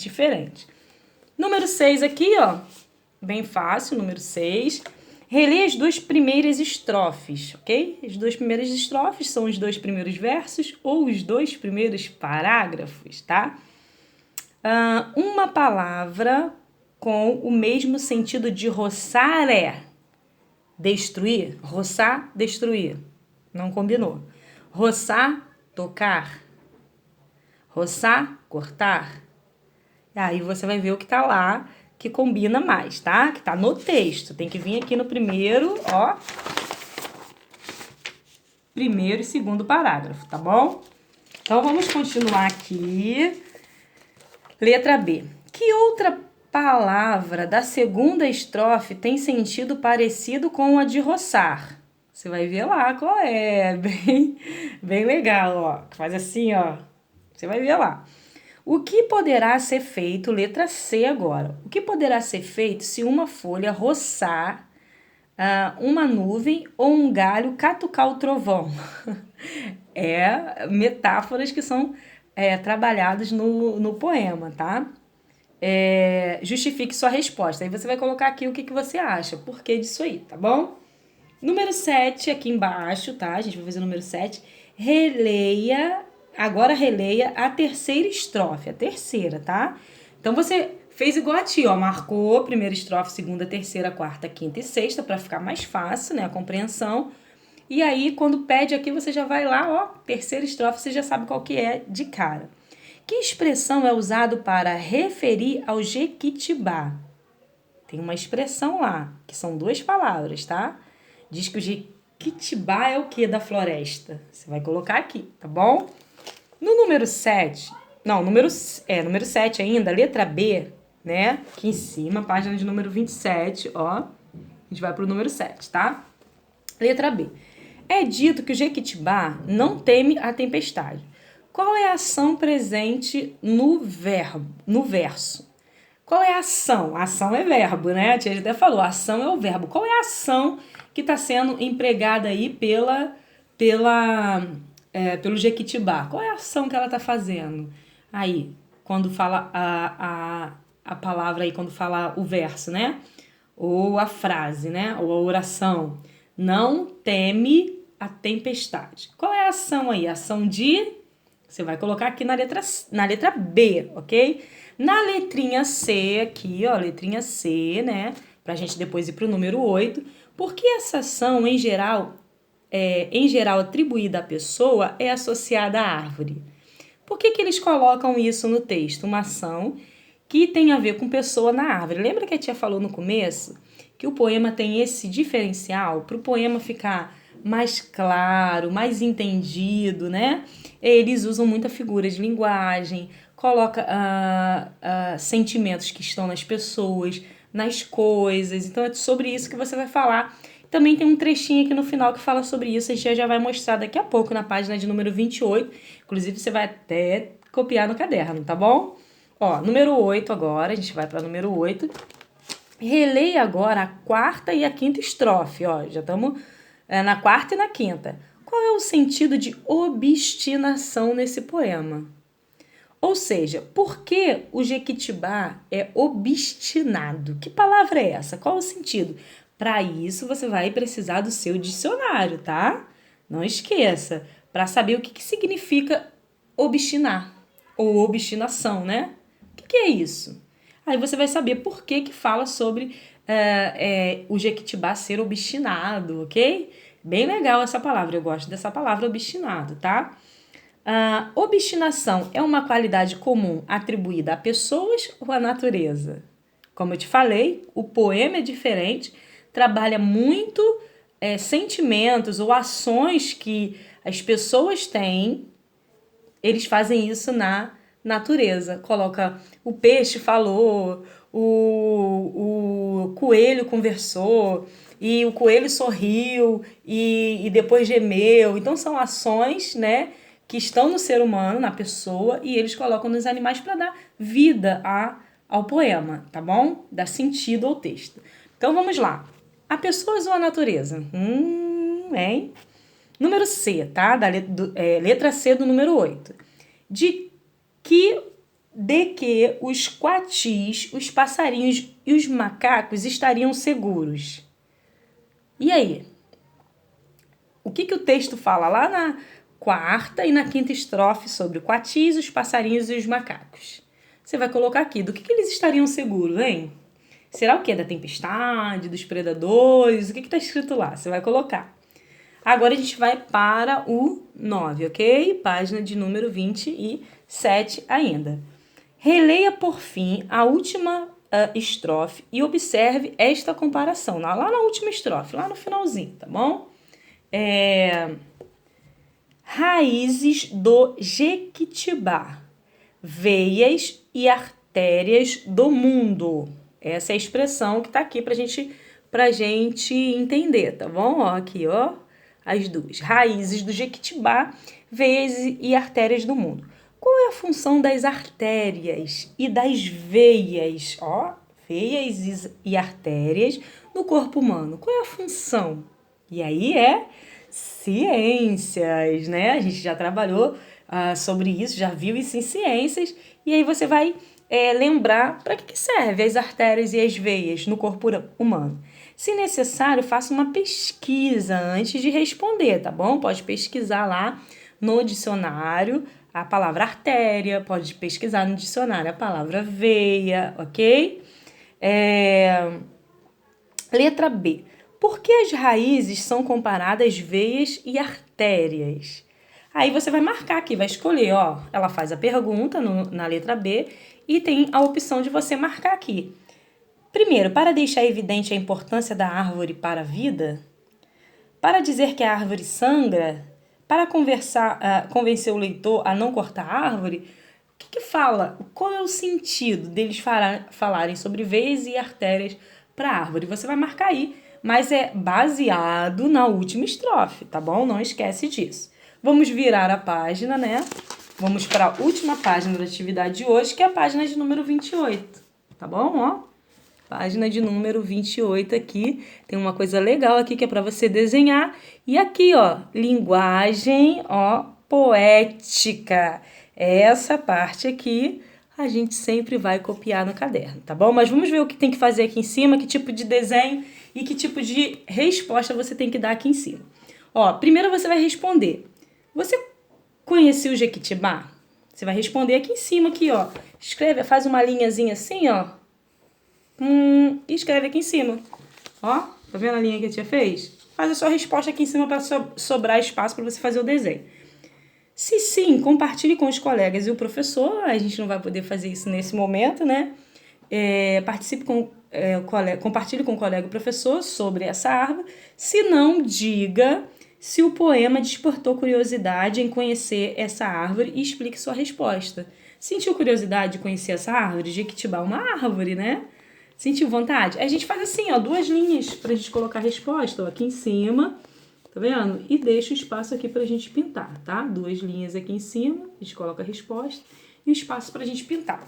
diferente. Número 6 aqui, ó, bem fácil, número 6. Relê as duas primeiras estrofes, ok? As duas primeiras estrofes são os dois primeiros versos ou os dois primeiros parágrafos, tá? Uma palavra com o mesmo sentido de roçar é destruir. Roçar, destruir. Não combinou. Roçar, tocar. Roçar, cortar. Aí você vai ver o que tá lá, que combina mais, tá? Que tá no texto. Tem que vir aqui no primeiro, ó. Primeiro e segundo parágrafo, tá bom? Então, vamos continuar aqui. Letra B. Que outra palavra da segunda estrofe tem sentido parecido com a de roçar? Você vai ver lá qual é. Bem legal, ó. Faz assim, ó. Você vai ver lá. O que poderá ser feito, letra C agora. O que poderá ser feito se uma folha roçar uma nuvem ou um galho catucar o trovão? Metáforas que são trabalhadas no poema, tá? Justifique sua resposta. Aí você vai colocar aqui o que você acha. Por que disso aí, tá bom? Número 7, aqui embaixo, tá? A gente vai fazer o número 7. Agora releia a terceira estrofe, a terceira, tá? Então, você fez igual a ti, ó. Marcou primeira estrofe, segunda, terceira, quarta, quinta e sexta, para ficar mais fácil, né? A compreensão. E aí, quando pede aqui, você já vai lá, ó. Terceira estrofe, você já sabe qual que é de cara. Que expressão é usada para referir ao Jequitibá? Tem uma expressão lá, que são duas palavras, tá? Diz que o Jequitibá é o que da floresta? Você vai colocar aqui, tá bom? No número 7, número 7 ainda, letra B, né? Aqui em cima, página de número 27, ó. A gente vai pro número 7, tá? Letra B. É dito que o Jequitibá não teme a tempestade. Qual é a ação presente no verso? Qual é a ação? A ação é verbo, né? A tia até falou, a ação é o verbo. Qual é a ação que está sendo empregada aí pelo Jequitibá? Qual é a ação que ela está fazendo? Aí, quando fala a palavra aí, quando fala o verso, né? Ou a frase, né? Ou a oração. Não teme a tempestade. Qual é a ação aí? A ação de... Você vai colocar aqui na letra B, ok? Na letrinha C aqui, ó, letrinha C, né? Pra gente depois ir pro número 8. Porque essa ação, em geral atribuída à pessoa, é associada à árvore? Por que eles colocam isso no texto? Uma ação que tem a ver com pessoa na árvore. Lembra que a tia falou no começo que o poema tem esse diferencial para o poema ficar mais claro, mais entendido, né? Eles usam muita figura de linguagem, coloca sentimentos que estão nas pessoas, nas coisas. Então é sobre isso que você vai falar. Também tem um trechinho aqui no final que fala sobre isso. A gente já vai mostrar daqui a pouco na página de número 28. Inclusive, você vai até copiar no caderno, tá bom? Ó, número 8 agora. A gente vai para número 8. Releia agora a quarta e a quinta estrofe. Ó, já estamos na quarta e na quinta. Qual é o sentido de obstinação nesse poema? Ou seja, por que o Jequitibá é obstinado? Que palavra é essa? Qual é o sentido? Para isso, você vai precisar do seu dicionário, tá? Não esqueça, para saber o que significa obstinar, ou obstinação, né? O que é isso? Aí você vai saber por que fala sobre o Jequitibá ser obstinado, ok? Bem legal essa palavra, eu gosto dessa palavra obstinado, tá? Obstinação é uma qualidade comum atribuída a pessoas ou à natureza? Como eu te falei, o poema é diferente, trabalha muito sentimentos ou ações que as pessoas têm, eles fazem isso na natureza. Coloca o peixe falou, o coelho conversou, e o coelho sorriu e depois gemeu. Então são ações, né, que estão no ser humano, na pessoa, e eles colocam nos animais para dar vida ao poema, tá bom? Dar sentido ao texto. Então vamos lá. A pessoas ou a natureza? Hein? Número C, tá? Letra C do número 8. De que de que os coatis, os passarinhos e os macacos estariam seguros. E aí? O que o texto fala lá na quarta e na quinta estrofe sobre o coatis, os passarinhos e os macacos? Você vai colocar aqui, do que eles estariam seguros, hein? Será o quê? Da tempestade, dos predadores? O que está escrito lá? Você vai colocar. Agora a gente vai para o 9, ok? Página de número 27 ainda. Releia, por fim, a última estrofe e observe esta comparação. Lá na última estrofe, lá no finalzinho, tá bom? Raízes do Jequitibá, veias e artérias do mundo. Essa é a expressão que tá aqui pra gente entender, tá bom? Ó, aqui, ó, as duas. Raízes do Jequitibá, veias e artérias do mundo. Qual é a função das artérias e das veias? Ó, veias e artérias no corpo humano. Qual é a função? E aí ciências, né? A gente já trabalhou sobre isso, já viu isso em ciências. E aí você vai lembrar para que servem as artérias e as veias no corpo humano. Se necessário, faça uma pesquisa antes de responder, tá bom? Pode pesquisar lá no dicionário a palavra artéria, pode pesquisar no dicionário a palavra veia, ok? Letra B. Por que as raízes são comparadas veias e artérias? Aí você vai marcar aqui, vai escolher, ó. Ela faz a pergunta na letra B e tem a opção de você marcar aqui. Primeiro, para deixar evidente a importância da árvore para a vida, para dizer que a árvore sangra, para convencer o leitor a não cortar a árvore, o que fala? Qual é o sentido deles falarem sobre veias e artérias para a árvore? Você vai marcar aí, mas é baseado na última estrofe, tá bom? Não esquece disso. Vamos virar a página, né? Vamos para a última página da atividade de hoje, que é a página de número 28, tá bom? Ó, página de número 28 aqui, tem uma coisa legal aqui que é para você desenhar. E aqui, ó, linguagem, ó, poética. Essa parte aqui a gente sempre vai copiar no caderno, tá bom? Mas vamos ver o que tem que fazer aqui em cima, que tipo de desenho e que tipo de resposta você tem que dar aqui em cima. Ó, primeiro você vai responder. Você conhecia o Jequitibá? Você vai responder aqui em cima, aqui, ó. Escreve, faz uma linhazinha assim, ó. E escreve aqui em cima. Ó, tá vendo a linha que a tia fez? Faz a sua resposta aqui em cima para sobrar espaço para você fazer o desenho. Se sim, compartilhe com os colegas e o professor. A gente não vai poder fazer isso nesse momento, né? Compartilhe com o colega e o professor sobre essa árvore. Se não, diga se o poema despertou curiosidade em conhecer essa árvore e explique sua resposta. Sentiu curiosidade de conhecer essa árvore? Jequitibá é uma árvore, né? Sentiu vontade? A gente faz assim, ó, 2 linhas pra gente colocar a resposta, ó, aqui em cima, tá vendo? E deixa o espaço aqui pra gente pintar, tá? 2 linhas aqui em cima, a gente coloca a resposta e o espaço pra gente pintar.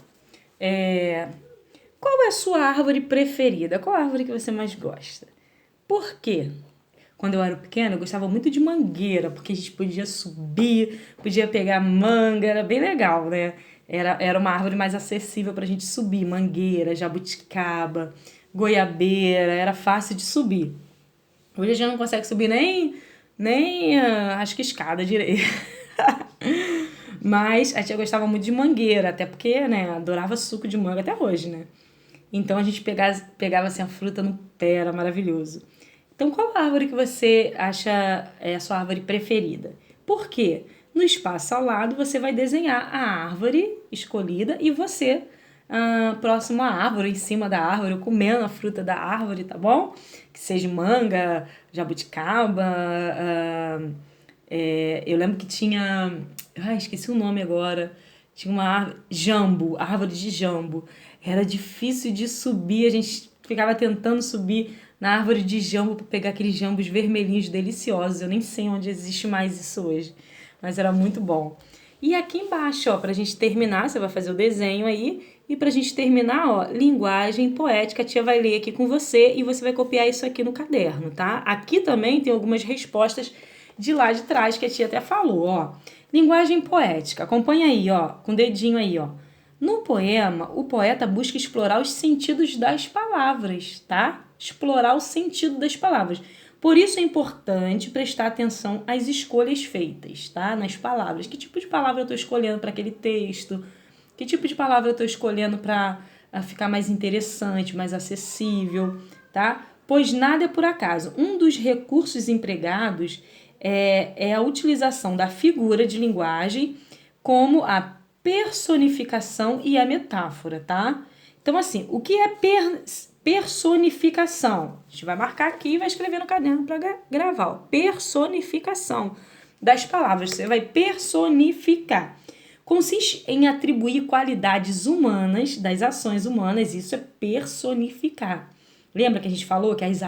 Qual é a sua árvore preferida? Qual a árvore que você mais gosta? Por quê? Quando eu era pequena, eu gostava muito de mangueira, porque a gente podia subir, podia pegar manga, era bem legal, né? Era uma árvore mais acessível pra gente subir, mangueira, jabuticaba, goiabeira, era fácil de subir. Hoje a gente não consegue subir nem acho que escada direito. Mas a tia gostava muito de mangueira, até porque, né, adorava suco de manga até hoje, né? Então a gente pegava assim a fruta no pé, era maravilhoso. Então qual árvore que você acha é a sua árvore preferida? Por quê? No espaço ao lado você vai desenhar a árvore escolhida e você próximo à árvore, em cima da árvore, comendo a fruta da árvore, tá bom? Que seja manga, jabuticaba, eu lembro que tinha... esqueci o nome agora. Tinha uma árvore... Jambo, árvore de jambo. Era difícil de subir, a gente ficava tentando subir na árvore de jambo para pegar aqueles jambos vermelhinhos deliciosos. Eu nem sei onde existe mais isso hoje, mas era muito bom. E aqui embaixo, ó, pra gente terminar, você vai fazer o desenho aí, e pra gente terminar, ó, linguagem poética, a tia vai ler aqui com você e você vai copiar isso aqui no caderno, tá? Aqui também tem algumas respostas de lá de trás que a tia até falou, ó. Linguagem poética, acompanha aí, ó, com o dedinho aí, ó. No poema, o poeta busca explorar os sentidos das palavras, tá? Explorar o sentido das palavras. Por isso é importante prestar atenção às escolhas feitas, tá? Nas palavras. Que tipo de palavra eu estou escolhendo para aquele texto? Que tipo de palavra eu estou escolhendo para ficar mais interessante, mais acessível, tá? Pois nada é por acaso. Um dos recursos empregados é a utilização da figura de linguagem como a personificação e a metáfora, tá? Então, assim, o que é personificação? A gente vai marcar aqui e vai escrever no caderno para gravar. Ó. Personificação das palavras. Você vai personificar. Consiste em atribuir qualidades humanas das ações humanas. Isso é personificar. Lembra que a gente falou que as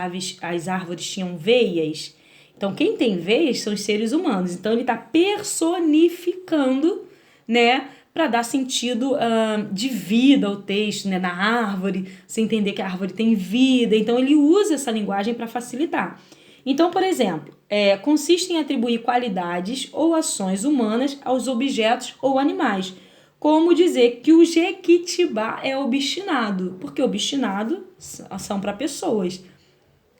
árvores tinham veias? Então, quem tem veias são os seres humanos. Então, ele está personificando, né? Para dar sentido de vida ao texto, né? Na árvore, você entender que a árvore tem vida. Então, ele usa essa linguagem para facilitar. Então, por exemplo, consiste em atribuir qualidades ou ações humanas aos objetos ou animais. Como dizer que o Jequitibá é obstinado, porque obstinado são para pessoas.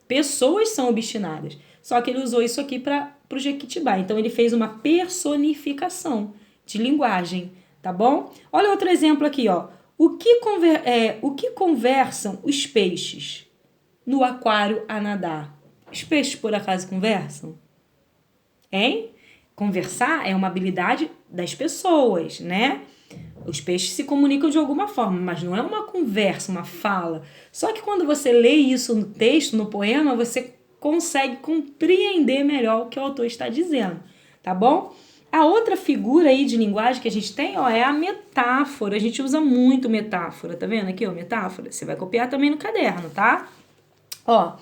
Pessoas são obstinadas. Só que ele usou isso aqui para o Jequitibá. Então, ele fez uma personificação de linguagem, tá bom? Olha outro exemplo aqui, ó. O que conversam os peixes no aquário a nadar? Os peixes, por acaso, conversam? Hein? Conversar é uma habilidade das pessoas, né? Os peixes se comunicam de alguma forma, mas não é uma conversa, uma fala. Só que quando você lê isso no texto, no poema, você consegue compreender melhor o que o autor está dizendo, tá bom? A outra figura aí de linguagem que a gente tem, ó, é a metáfora. A gente usa muito metáfora, tá vendo aqui, ó, metáfora? Você vai copiar também no caderno, tá? Ó,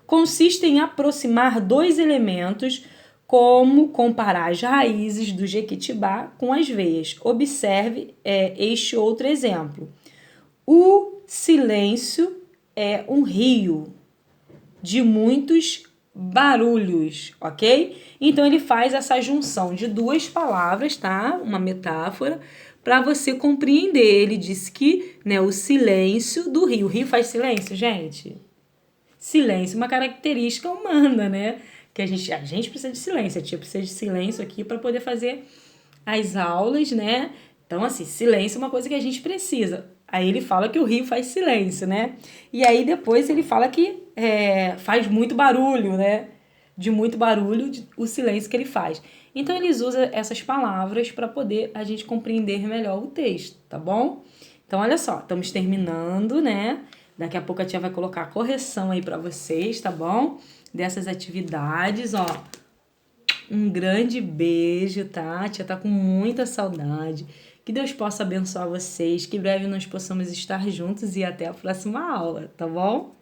consiste em aproximar dois elementos, como comparar as raízes do Jequitibá com as veias. Observe este outro exemplo. O silêncio é um rio de muitos barulhos, ok? Então, ele faz essa junção de duas palavras, tá? Uma metáfora, para você compreender. Ele disse que, né, o silêncio do rio. O rio faz silêncio, gente? Silêncio é uma característica humana, né? Que a gente precisa de silêncio. A tia precisa de silêncio aqui para poder fazer as aulas, né? Então, assim, silêncio é uma coisa que a gente precisa. Aí ele fala que o rio faz silêncio, né? E aí depois ele fala que faz muito barulho, né? De muito barulho, o silêncio que ele faz. Então, eles usam essas palavras para poder a gente compreender melhor o texto, tá bom? Então, olha só, estamos terminando, né? Daqui a pouco a tia vai colocar a correção aí para vocês, tá bom? Dessas atividades, ó. Um grande beijo, tá? A tia tá com muita saudade. Que Deus possa abençoar vocês, que em breve nós possamos estar juntos e até a próxima aula, tá bom?